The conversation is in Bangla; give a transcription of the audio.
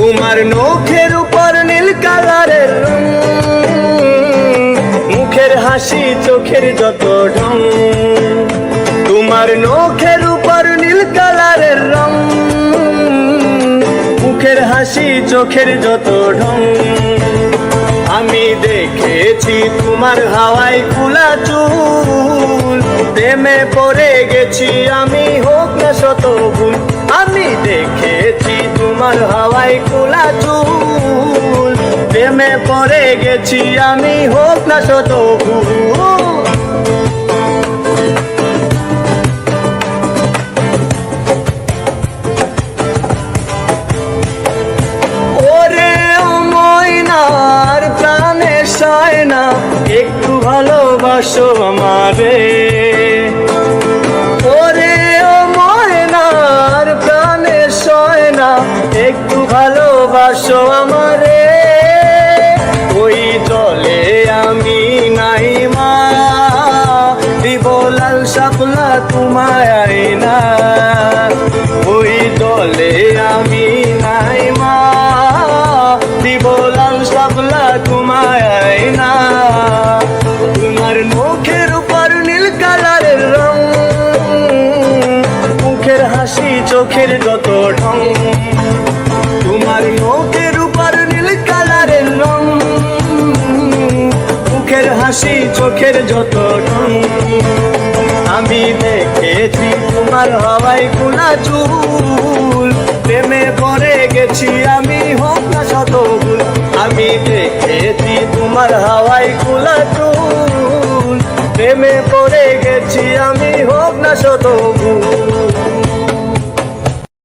তোমার নখের উপর নীল কালারের রং, মুখের হাসি চোখের যত ঢং। তোমার নখের উপর নীল কালারের রং, মুখের হাসি চোখের যত ঢং। আমি দেখেছি তোমার হাওয়ায় খোলা চুল, প্রেমে পড়ে গেছি আমি, হোক না শত ভুল। আমি দেখেছি তোমার হাওয়ায় খোলা চুল, প্রেমে পড়ে গেছি আমি, হোক না শত ভুল। একটু ভালোবাসো আমারে, ওরে ও ময়নার প্রাণে সয় না, একটু ভালোবাসো আমারে। ওই জলে আমি নাই মা, দিব লাল শাপলা তোমায় না। ওই জলে আমি নাই মা, দিব লাল শাপলা তোমায় না। তোমার মুখের উপর নীল কালারের রং, মুখের হাসি চোখের যত ঢং। তোমার মুখের উপর নীল কালারের রং, মুখের হাসি চোখের যত ঢং। আমি দেখেছি তোমার হাওয়ায় খোলা চুল, প্রেমে পড়ে গেছি আমি, হোক না শত ভুল। আমি দেখেছি তোমার হাওয়ায়